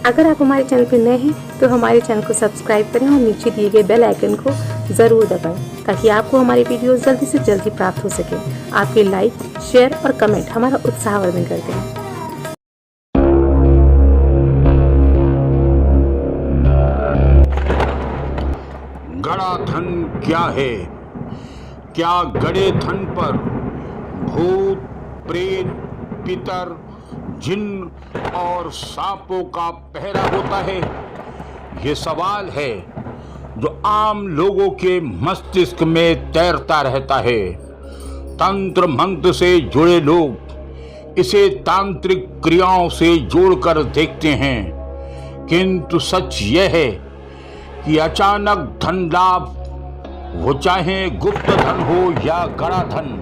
अगर आप हमारे चैनल पर नए हैं तो हमारे चैनल को सब्सक्राइब करें और नीचे दिए गए बेल आइकन को ज़रूर दबाएं ताकि आपको हमारी वीडियोस जल्दी से जल्दी प्राप्त हो सके। आपके लाइक, शेयर और कमेंट हमारा उत्साहवर्धन करते हैं। गड़ा धन क्या है? क्या गड़े धन पर भूत, प्रेत, पितर, जिन्न और सांपों का पहरा होता है? ये सवाल है जो आम लोगों के मस्तिष्क में तैरता रहता है। तंत्र मंत्र से जुड़े लोग इसे तांत्रिक क्रियाओं से जोड़कर देखते हैं, किंतु सच यह है कि अचानक धन लाभ, वो चाहे गुप्त धन हो या गड़ा धन,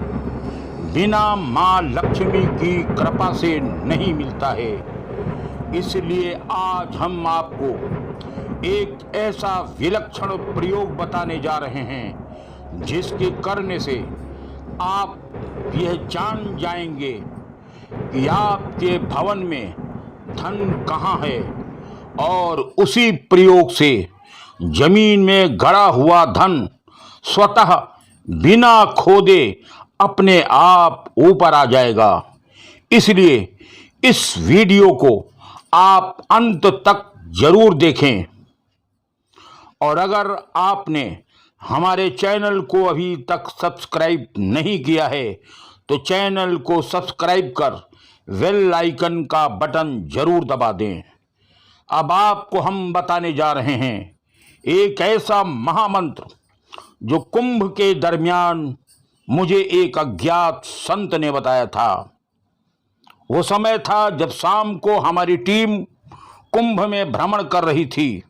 बिना मां लक्ष्मी की कृपा से नहीं मिलता है। इसलिए आज हम आपको एक ऐसा विलक्षण प्रयोग बताने जा रहे हैं जिसके करने से आप यह जान जाएंगे कि आपके भवन में धन कहाँ है, और उसी प्रयोग से जमीन में गड़ा हुआ धन स्वतः बिना खोदे अपने आप ऊपर आ जाएगा। इसलिए इस वीडियो को आप अंत तक जरूर देखें, और अगर आपने हमारे चैनल को अभी तक सब्सक्राइब नहीं किया है तो चैनल को सब्सक्राइब कर बेल आइकन का बटन जरूर दबा दें। अब आपको हम बताने जा रहे हैं एक ऐसा महामंत्र जो कुंभ के दरमियान मुझे एक अज्ञात संत ने बताया था। वो समय था जब शाम को हमारी टीम कुंभ में भ्रमण कर रही थी।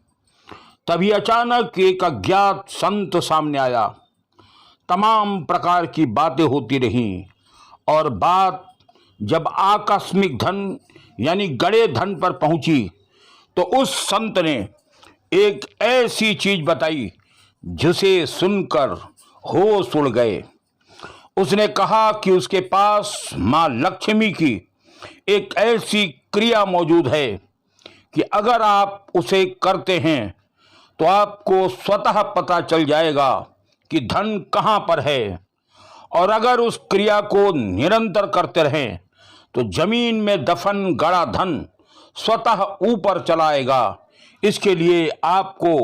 तभी अचानक एक अज्ञात संत सामने आया। तमाम प्रकार की बातें होती रहीं, और बात जब आकस्मिक धन यानी गड़े धन पर पहुंची तो उस संत ने एक ऐसी चीज बताई जिसे सुनकर होश उड़ गए। उसने कहा कि उसके पास मां लक्ष्मी की एक ऐसी क्रिया मौजूद है कि अगर आप उसे करते हैं तो आपको स्वतः पता चल जाएगा कि धन कहाँ पर है, और अगर उस क्रिया को निरंतर करते रहें तो जमीन में दफन गड़ा धन स्वतः ऊपर चला आएगा। इसके लिए आपको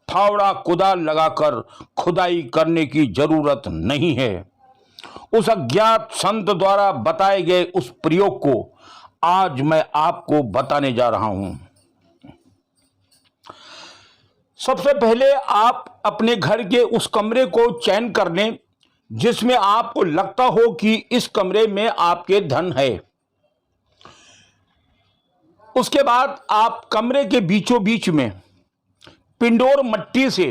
फावड़ा कुदाल लगाकर खुदाई करने की जरूरत नहीं है। उस अज्ञात संत द्वारा बताए गए उस प्रयोग को आज मैं आपको बताने जा रहा हूं। सबसे पहले आप अपने घर के उस कमरे को चयन कर लें जिसमें आपको लगता हो कि इस कमरे में आपके धन है। उसके बाद आप कमरे के बीचों बीच में पिंडोर मट्टी से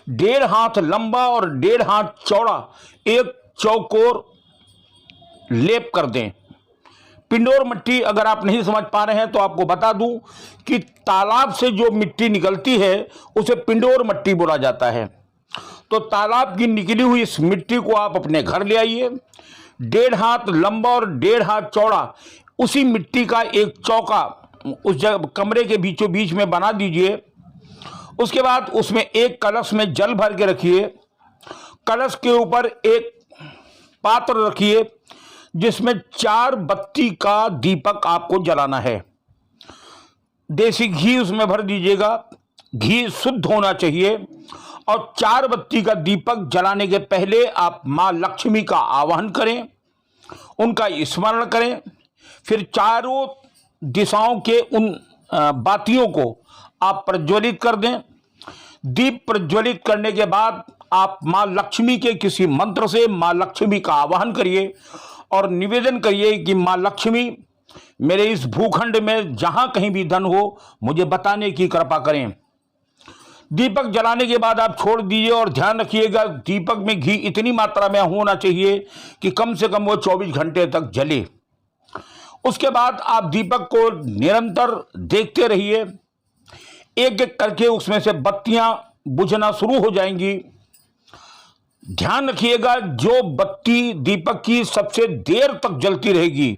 1.5 हाथ लंबा और 1.5 हाथ चौड़ा एक चौकोर लेप कर दें। पिंडोर मट्टी अगर आप नहीं समझ पा रहे हैं तो आपको बता दूं कि तालाब से जो मिट्टी निकलती है उसे पिंडोर मट्टी बोला जाता है। तो तालाब की निकली हुई इस मिट्टी को आप अपने घर ले आइए। 1.5 हाथ लंबा और 1.5 हाथ चौड़ा उसी मिट्टी का एक चौका उस जगह कमरे के बीचों बीच में बना दीजिए। उसके बाद उसमें एक कलश में जल भर के रखिए। कलश के ऊपर एक पात्र रखिए जिसमें 4 बत्ती का दीपक आपको जलाना है। देसी घी उसमें भर दीजिएगा। घी शुद्ध होना चाहिए, और 4 बत्ती का दीपक जलाने के पहले आप मां लक्ष्मी का आवाहन करें, उनका स्मरण करें। फिर चारों दिशाओं के उन बातियों को आप प्रज्वलित कर दें। दीप प्रज्वलित करने के बाद आप मां लक्ष्मी के किसी मंत्र से मां लक्ष्मी का आवाहन करिए और निवेदन करिए कि मां लक्ष्मी, मेरे इस भूखंड में जहां कहीं भी धन हो मुझे बताने की कृपा करें। दीपक जलाने के बाद आप छोड़ दीजिए, और ध्यान रखिएगा दीपक में घी इतनी मात्रा में होना चाहिए कि कम से कम वो 24 घंटे तक जले। उसके बाद आप दीपक को निरंतर देखते रहिए। एक एक करके उसमें से बत्तियां बुझना शुरू हो जाएंगी। ध्यान रखिएगा जो बत्ती दीपक की सबसे देर तक जलती रहेगी,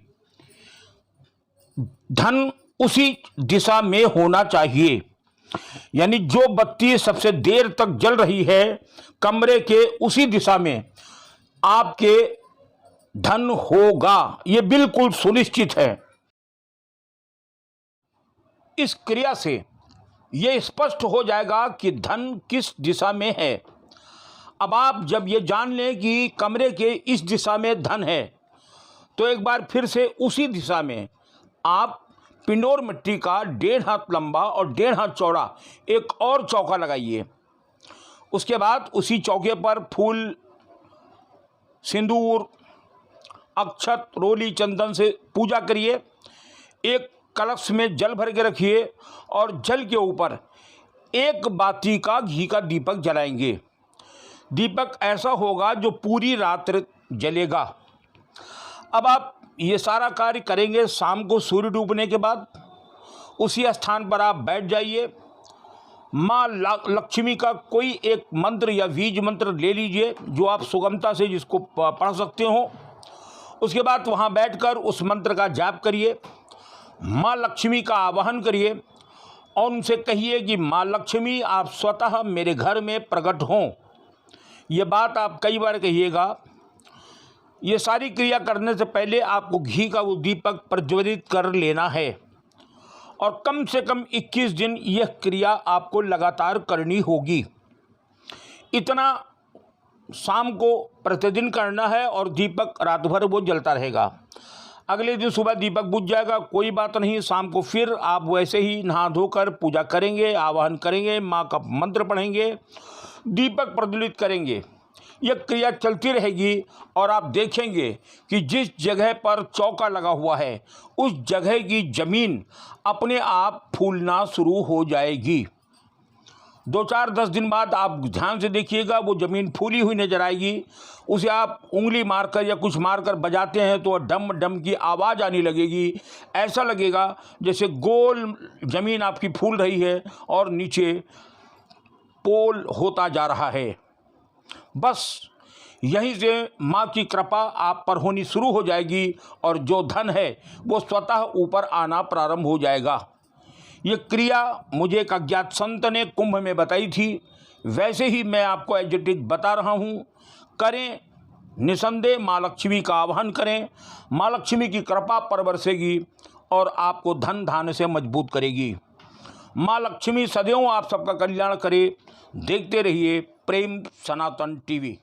धन उसी दिशा में होना चाहिए। यानी जो बत्ती सबसे देर तक जल रही है कमरे के उसी दिशा में आपके धन होगा, यह बिल्कुल सुनिश्चित है। इस क्रिया से यह स्पष्ट हो जाएगा कि धन किस दिशा में है। अब आप जब ये जान लें कि कमरे के इस दिशा में धन है, तो एक बार फिर से उसी दिशा में आप पिंडोर मिट्टी का 1.5 हाथ लंबा और 1.5 हाथ चौड़ा एक और चौका लगाइए। उसके बाद उसी चौके पर फूल, सिंदूर, अक्षत, रोली, चंदन से पूजा करिए। एक कलश में जल भर के रखिए और जल के ऊपर एक बाती का घी का दीपक जलाएंगे। दीपक ऐसा होगा जो पूरी रात जलेगा। अब आप ये सारा कार्य करेंगे। शाम को सूर्य डूबने के बाद उसी स्थान पर आप बैठ जाइए। माँ लक्ष्मी का कोई एक मंत्र या बीज मंत्र ले लीजिए जो आप सुगमता से जिसको पढ़ सकते हो। उसके बाद वहाँ बैठकर उस मंत्र का जाप करिए। माँ लक्ष्मी का आवाहन करिए और उनसे कहिए कि माँ लक्ष्मी आप स्वतः मेरे घर में प्रकट हों। ये बात आप कई बार कहिएगा। ये सारी क्रिया करने से पहले आपको घी का वो दीपक प्रज्वलित कर लेना है और कम से कम 21 दिन यह क्रिया आपको लगातार करनी होगी। इतना शाम को प्रतिदिन करना है और दीपक रात भर वो जलता रहेगा। अगले दिन सुबह दीपक बुझ जाएगा, कोई बात नहीं। शाम को फिर आप वैसे ही नहा धोकर पूजा करेंगे, आवाहन करेंगे, माँ का मंत्र पढ़ेंगे, दीपक प्रज्वलित करेंगे। यह क्रिया चलती रहेगी और आप देखेंगे कि जिस जगह पर चौका लगा हुआ है उस जगह की ज़मीन अपने आप फूलना शुरू हो जाएगी। 2-4-10 दिन बाद आप ध्यान से देखिएगा, वो ज़मीन फूली हुई नजर आएगी। उसे आप उंगली मारकर या कुछ मारकर बजाते हैं तो डम डम की आवाज़ आने लगेगी। ऐसा लगेगा जैसे गोल ज़मीन आपकी फूल रही है और नीचे पोल होता जा रहा है। बस यहीं से माँ की कृपा आप पर होनी शुरू हो जाएगी और जो धन है वो स्वतः ऊपर आना प्रारंभ हो जाएगा। ये क्रिया मुझे एक अज्ञात संत ने कुंभ में बताई थी, वैसे ही मैं आपको एज इट इज बता रहा हूँ। करें, निसंदेह माँ लक्ष्मी का आह्वान करें। माँ लक्ष्मी की कृपा पर बरसेगी और आपको धन धान्य से मजबूत करेगी। माँ लक्ष्मी सदैव आप सबका कल्याण करे। देखते रहिए प्रेम सनातन टीवी।